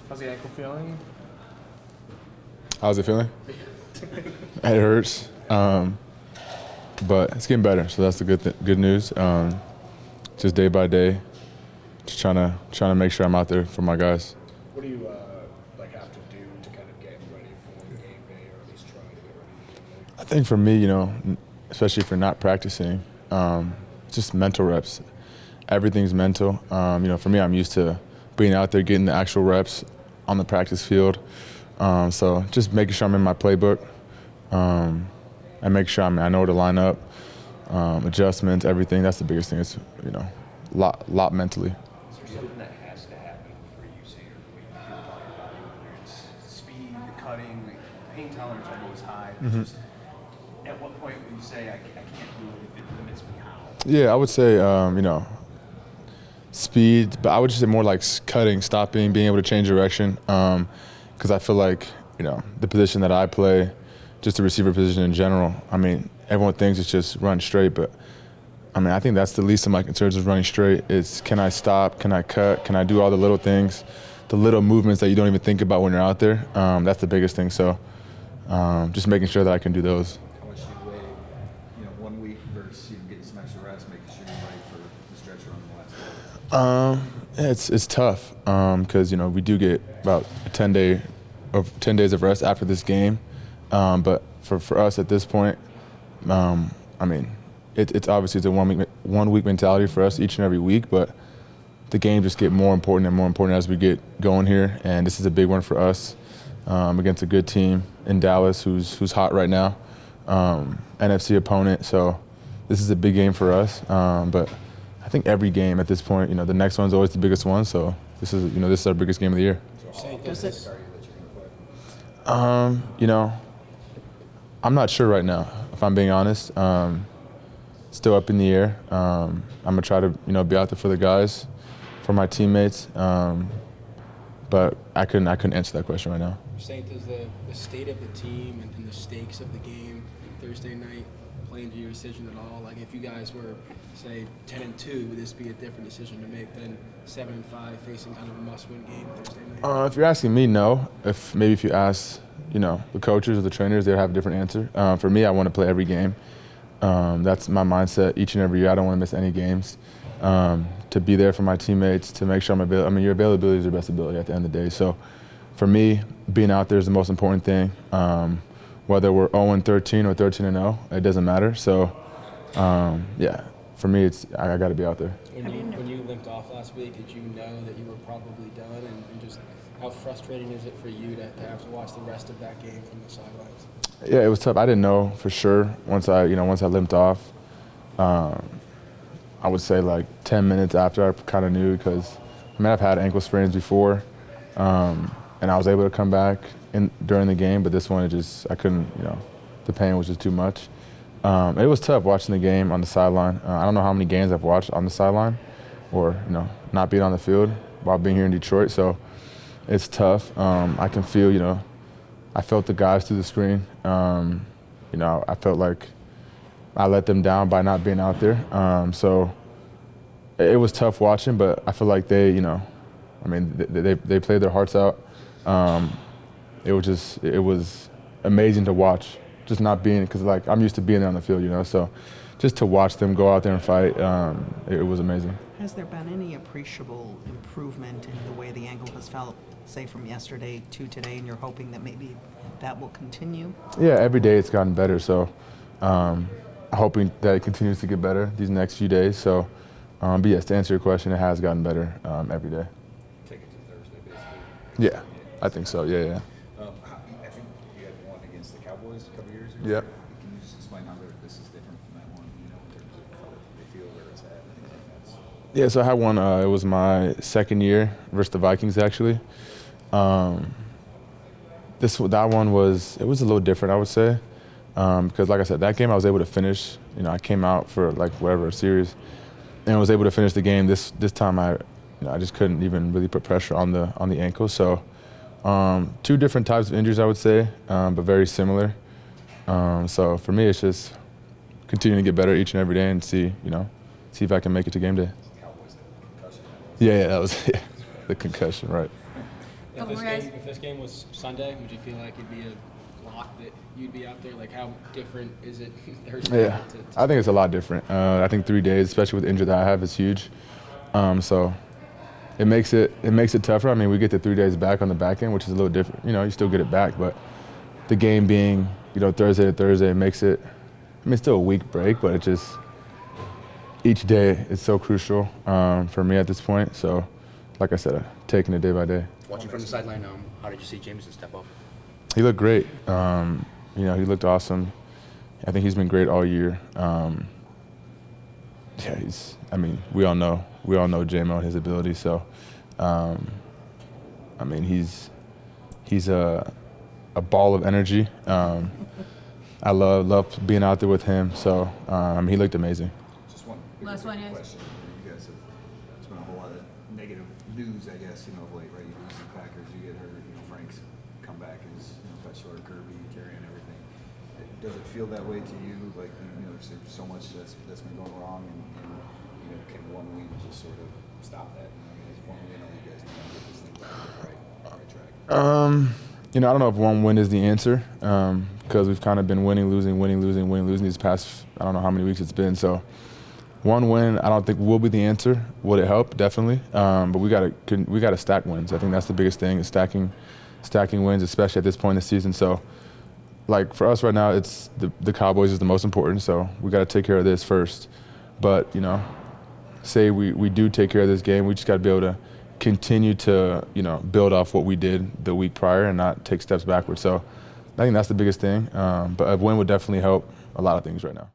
How's the ankle feeling? How's it feeling? It hurts, but it's getting better. So that's the good news. Just day by day, just trying to make sure I'm out there for my guys. What do you have to do to kind of get ready for game day, or at least try to get ready for game day? I think for me, especially if you're not practicing, just mental reps. Everything's mental. For me, I'm used to being out there, getting the actual reps on the practice field. So just making sure I'm in my playbook, and make sure I know where to line up, adjustments, everything. That's the biggest thing. It's lot mentally. Is there something that has to happen for you, say, or the way you feel about your body, whether it's speed, the cutting, like pain tolerance I know is high. Mm-hmm. Just at what point would you say I can't do it if it limits me how? Yeah, I would say speed, but I would just say more like cutting, stopping, being able to change direction. Because I feel like the position that I play, just the receiver position in general. I mean, everyone thinks it's just run straight, but I think that's the least of my concerns is running straight. It's can I stop? Can I cut? Can I do all the little things, the little movements that you don't even think about when you're out there? That's the biggest thing. So just making sure that I can do those. How much do you weigh, 1 week versus getting some extra rest, making sure you're ready for the stretcher on the last day? It's tough because we do get about 10 days of rest after this game, but for us at this point, it's obviously it's a 1 week mentality for us each and every week, but the games just get more important and more important as we get going here, and this is a big one for us against a good team in Dallas who's hot right now, NFC opponent. So this is a big game for us, but I think every game at this point, the next one's always the biggest one. So this is our biggest game of the year. I'm not sure right now, if I'm being honest. Still up in the air. I'm gonna try to be out there for the guys, for my teammates. But I couldn't answer that question right now. St, does the state of the team and the stakes of the game Thursday night play into your decision at all? Like if you guys were, say, 10-2, would this be a different decision to make than 7-5 facing kind of a must-win game Thursday night? If you're asking me, no. If you ask, the coaches or the trainers, they'll have a different answer. For me, I want to play every game. That's my mindset each and every year. I don't want to miss any games. To be there for my teammates, to make sure I'm available. Your availability is your best ability at the end of the day. So for me, being out there is the most important thing. Whether we're 0-13 or 13-0, it doesn't matter. So, for me, I got to be out there. When you limped off last week, did you know that you were probably done? And just how frustrating is it for you to have to watch the rest of that game from the sidelines? Yeah, it was tough. I didn't know for sure once I limped off. I would say like 10 minutes after I kind of knew because, I've had ankle sprains before, and I was able to come back during the game, but this one, I couldn't, the pain was just too much. It was tough watching the game on the sideline. I don't know how many games I've watched on the sideline or, not being on the field while being here in Detroit, so it's tough. I can feel, I felt the guys through the screen. I felt like I let them down by not being out there. So it was tough watching, but I feel like they played their hearts out. It was amazing to watch, just not being, because I'm used to being there on the field, so just to watch them go out there and fight, it was amazing. Has there been any appreciable improvement in the way the ankle has felt, say from yesterday to today, and you're hoping that maybe that will continue? Yeah, every day it's gotten better, so hoping that it continues to get better these next few days. So, but yes, to answer your question, it has gotten better every day. Take it to Thursday, basically. Yeah, I think so. Yeah. I think you had one against the Cowboys a couple years ago. Yeah. Can you just explain how this is different from that one, in terms of how they feel, where it's at, and things like that? Yeah, so I had one, it was my second year versus the Vikings, actually. That one was a little different, I would say, because like I said, that game I was able to finish. I came out for a series, and I was able to finish the game. This time I just couldn't even really put pressure on the ankle. So two different types of injuries, I would say, but very similar. So for me, it's just continuing to get better each and every day and see if I can make it to game day. Cowboys, the concussion. Yeah, that was the concussion, right. Couple more guys. If this game was Sunday, would you feel like it'd be a lock that you'd be out there? Like, how different is it Thursday? Yeah, I think it's a lot different. I think 3 days, especially with the injury that I have, is huge. So it makes it tougher. I mean, we get the 3 days back on the back end, which is a little different. You know, you still get it back, but the game being, you know, Thursday to Thursday makes it. I mean, it's still a week break, but it just each day is so crucial for me at this point. So, like I said, taking it day by day. Watching from the sideline, how did you see Jameson step up? He looked great. You know, he looked awesome. I think he's been great all year. Yeah, I mean, we all know J-Mo and his ability. So, I mean, he's a ball of energy. I love being out there with him. So, I mean, he looked amazing. Just one Last one, yes. question. You guys have, there's been a whole lot of negative news, I guess, you know, of late, right? You lose the Packers, you get hurt, you know, Frank's comeback is, you know, cut short, Kirby, Terry, and everything. Does it feel that way to you? Like, you know, there's so much that's been going wrong, and you know, can one win just sort of stop that? I mean, is one win all you guys need to get this thing back on the right track? You know, I don't know if one win is the answer because we've kind of been winning, losing these past, I don't know how many weeks it's been. So one win, I don't think will be the answer. Would it help? Definitely. But we gotta stack wins. I think that's the biggest thing is stacking wins, especially at this point in the season. So, like for us right now, it's the Cowboys is the most important. So we got to take care of this first. But you know, say we do take care of this game, we just got to be able to continue to, you know, build off what we did the week prior and not take steps backwards. So I think that's the biggest thing. But a win would definitely help a lot of things right now.